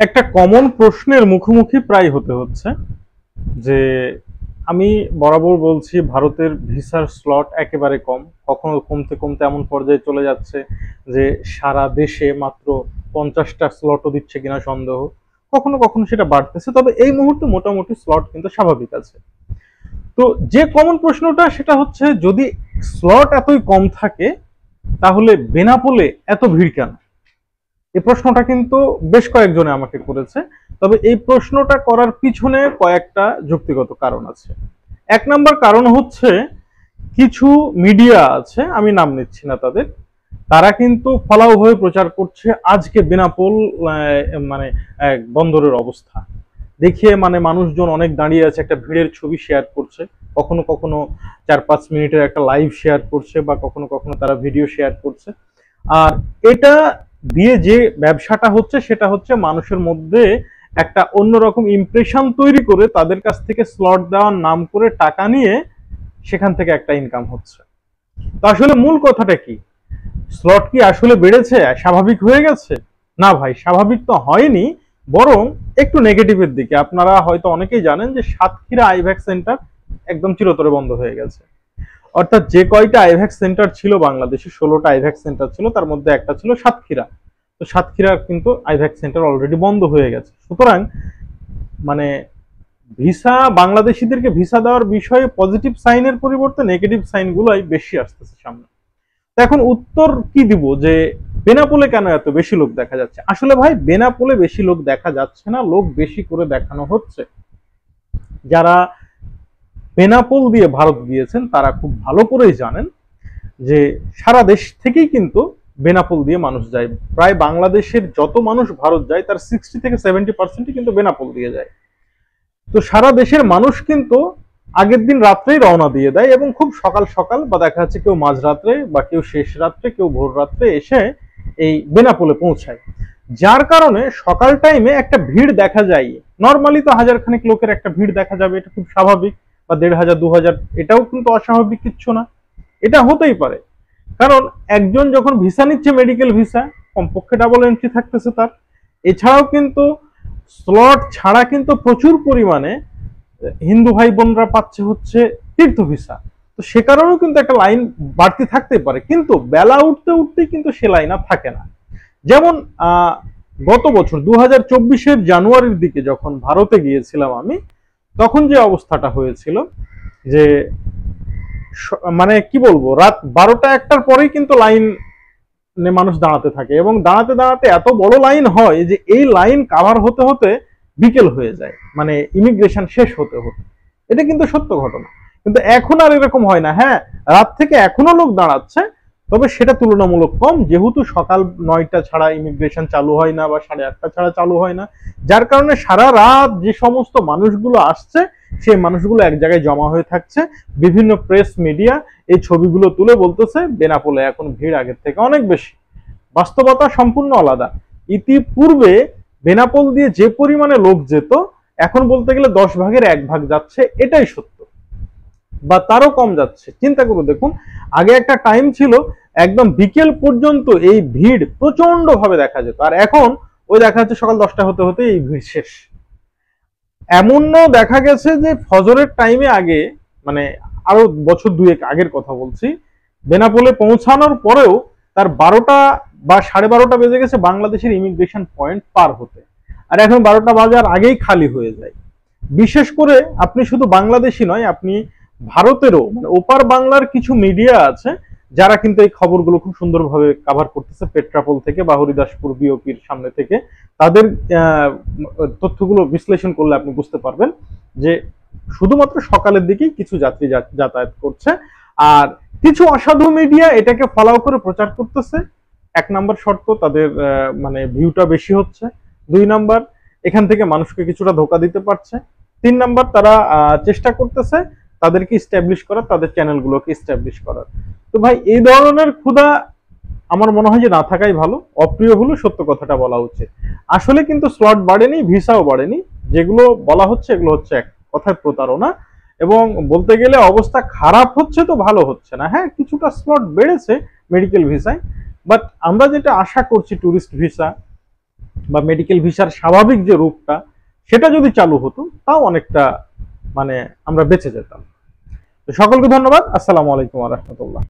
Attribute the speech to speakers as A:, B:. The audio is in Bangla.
A: একটা কমন প্রশ্নের মুখোমুখি প্রায় হতে হচ্ছে যে আমি বরাবর বলছি ভারতের ভিসার স্লট একেবারে কম, কখনো কমতে কমতে এমন পর্যায়ে চলে যাচ্ছে যে সারা দেশে মাত্র 50টা স্লটও দিচ্ছে কিনা সন্দেহ। কখনো কখনো সেটা বাড়তেছে, তবে এই মুহূর্তে মোটামুটি স্লট কিন্তু স্বাভাবিক আছে। তো যে কমন প্রশ্নটা সেটা হচ্ছে, যদি স্লট এতই কম থাকে তাহলে বেনাপোলে এত ভিড় কেন? এই প্রশ্নটা কিন্তু বেশ কয়েকজনে আমাকে করেছে। তবে এই প্রশ্নটা করার পিছনে কয়েকটা যুক্তিগত কারণ আছে। এক নম্বর কারণ হচ্ছে, কিছু মিডিয়া আছে, আমি নাম নিচ্ছি না তাদের, তারা কিন্তু ফলাও হয়ে প্রচার করছে আজকে বেনাপোল মানে বন্দরের অবস্থা দেখিয়ে, মানে মানুষজন অনেক দাঁড়িয়ে আছে, একটা ভিড়ের ছবি শেয়ার করছে, কখনো কখনো 4-5 মিনিটের একটা লাইভ শেয়ার করছে, বা কখনো কখনো তারা ভিডিও শেয়ার করছে। আর এটা দিয়ে যে ব্যবসাটা হচ্ছে সেটা হচ্ছে মানুষের মধ্যে একটা অন্যরকম ইমপ্রেশন তৈরি করে তাদের কাছ থেকে স্লট দেওয়ার নাম করে টাকা নিয়ে সেখান থেকে একটা ইনকাম হচ্ছে। তো আসলে মূল কথাটা কি? স্লট কি আসলে বেড়েছে, স্বাভাবিক হয়ে গেছে? না ভাই, স্বাভাবিক তো হয়নি, বরং একটু নেগেটিভের দিকে। আপনারা হয়তো অনেকেই জানেন যে সাতক্ষীরা আইভ্যাক্স সেন্টার একদম চিরতরে বন্ধ হয়ে গেছে। অর্থাৎ যে কয়টা আইভ্যাক্স সেন্টার ছিল বাংলাদেশে, 16টা আইভ্যাক্স সেন্টার ছিল, তার মধ্যে একটা ছিল সাতক্ষীরা। তো সাতক্ষীরার কিন্তু আইভ্যাক্স সেন্টার অলরেডি বন্ধ হয়ে গেছে। সুতরাং মানে ভিসা, বাংলাদেশিদেরকে ভিসা দেওয়ার বিষয়ে পজিটিভ সাইনের পরিবর্তে নেগেটিভ সাইনগুলোই বেশি আসতেছে সামনে। এখন উত্তর কি দিব যে বেনাপোলে কেন এত বেশি লোক দেখা যাচ্ছে? আসলে ভাই, বেনাপোলে বেশি লোক দেখা যাচ্ছে না, লোক বেশি করে দেখানো হচ্ছে। যারা বেনাপোল দিয়ে ভারত গিয়েছেন তারা খুব ভালো করেই জানেন যে সারা দেশ থেকেই কিন্তু বেনাপোল দিয়ে মানুষ যায়। প্রায় বাংলাদেশের যত মানুষ ভারত যায় তার 60 থেকে 70% কিন্তু বেনাপোল দিয়ে যায়। তো সারা দেশের মানুষ কিন্তু আগের দিন রাত্রেই রওনা দিয়ে দেয়, এবং খুব সকাল সকাল, বা দেখা যাচ্ছে কেউ মাঝরাত্রে, বা কেউ শেষ রাত্রে, কেউ ভোর রাত্রে এসে এই বেনাপোলে পৌঁছায়। যার কারণে সকাল টাইমে একটা ভিড় দেখা যায়। নর্মালি তো 1000 খানেক লোকের একটা ভিড় দেখা যাবে, এটা খুব স্বাভাবিক, বা 1500-2000, এটাও কিন্তু অস্বাভাবিক কিচ্ছু না, এটা হতেই পারে। কারণ একজন যখন ভিসা নিচ্ছে, মেডিকেল ভিসা, কমপক্ষে ডাবল এন্ট্রি থাকতেছে তার। এছাড়াও কিন্তু স্লট ছাড়া কিন্তু প্রচুর পরিমাণে হিন্দু ভাই বোনরা পাচ্ছে হচ্ছে তীর্থ ভিসা। তো সে কারণেও কিন্তু একটা লাইন বাড়তি থাকতে পারে, কিন্তু বেলা উঠতে উঠতেই কিন্তু সে লাইন আর থাকে না। যেমন গত বছর 2024-এর জানুয়ারির দিকে যখন ভারতে গিয়েছিলাম আমি, তখন যে অবস্থাটা হয়েছিল যে মানে কি বলবো, রাত 12টা-1টার পরেই কিন্তু লাইন মানুষ দাঁড়াতে থাকে, এবং দাঁড়াতে দাঁড়াতে এত বড় লাইন হয় যে এই লাইন কাভার হতে হতে বিকেল হয়ে যায়, মানে ইমিগ্রেশন শেষ হতে হতে। এটা কিন্তু সত্য ঘটনা। কিন্তু এখন আর এরকম হয় না। হ্যাঁ, রাত থেকে এখনো লোক দাঁড়াচ্ছে, তবে সেটা তুলনামূলক কম, যেহেতু সকাল 9টা ছাড়া ইমিগ্রেশন চালু হয় না, বা 8:30 ছাড়া চালু হয় না। যার কারণে সারা রাত যে সমস্ত মানুষগুলো আসছে, সেই মানুষগুলো এক জায়গায় জমা হয়ে থাকছে। বিভিন্ন প্রেস মিডিয়া এই ছবিগুলো তুলে বলতেছে বেনাপোলে এখন ভিড় আগের থেকে অনেক বেশি। বাস্তবতা সম্পূর্ণ আলাদা। ইতিপূর্বে বেনাপোল দিয়ে যে পরিমাণে লোক যেত, এখন বলতে গেলে 10 ভাগের 1 ভাগ যাচ্ছে, এটাই সত্য, বা তারও কম যাচ্ছে। চিন্তা করে দেখুন, আগে একটা টাইম ছিল একদম বিকেল পর্যন্ত এই ভিড় প্রচন্ড ভাবে দেখা যেত, আর এখন ওই দেখা যাচ্ছে সকাল 10টা হতে হতে এই ভিড় শেষ। এমনও দেখা গেছে যে ফজরের টাইমে আগে, মানে আরো বছর 2 আগের কথা বলছি, বেনাপোলে পৌঁছানোর পরেও তার 12টা বা 12:30 বেজে গেছে বাংলাদেশের ইমিগ্রেশন পয়েন্ট পার হতে, আর এখন 12টা বাজার আগেই খালি হয়ে যায়। বিশেষ করে আপনি শুধু বাংলাদেশি নয়, আপনি ভারতেরও, মানে ওপার বাংলার কিছু মিডিয়া আছে যারা কিন্তু এই খবরগুলো খুব সুন্দরভাবে কাভার করতেছে, পেট্রাপোল থেকে বা হরিদাসপুর বিওপির সামনে থেকে। তাদের তথ্যগুলো বিশ্লেষণ করলে আপনি বুঝতে পারবেন যে শুধুমাত্র সকালের দিকেই কিছু যাত্রী যাতায়াত করছে, আর কিছু অসাধু মিডিয়া এটাকে ফলো করে প্রচার করতেছে। 1 নম্বর শর্ত, তাদের মানে ভিউটা বেশি হচ্ছে। 2 নম্বর, এখান থেকে মানুষকে কিছুটা ধোকা দিতে পারছে। 3 নম্বর, তারা চেষ্টা করতেছে তাদেরকে ইস্টাবলিশ করার, তাদের চ্যানেলগুলোকে ইস্টাবলিশ করার। তো ভাই, এই ধরনের ক্ষুধা আমার মনে হয় যে না থাকাই ভালো। অপ্রিয় হলো সত্য কথাটা বলা উচিত। আসলে কিন্তু স্লট বাড়েনি, ভিসাও বাড়েনি, যেগুলো বলা হচ্ছে এগুলো হচ্ছে এক কথায় প্রতারণা। এবং বলতে গেলে অবস্থা খারাপ হচ্ছে তো ভালো হচ্ছে না। হ্যাঁ, কিছুটা স্লট বেড়েছে মেডিকেল ভিসায়, বাট আমরা যেটা আশা করছি ট্যুরিস্ট ভিসা, বা মেডিকেল ভিসার স্বাভাবিক যে রূপটা সেটা যদি চালু হতো, তাও অনেকটা মানে আমরা বেঁচে যেতাম। তো সকলকে ধন্যবাদ। আসসালামু আলাইকুম ওয়া রাহমাতুল্লাহ।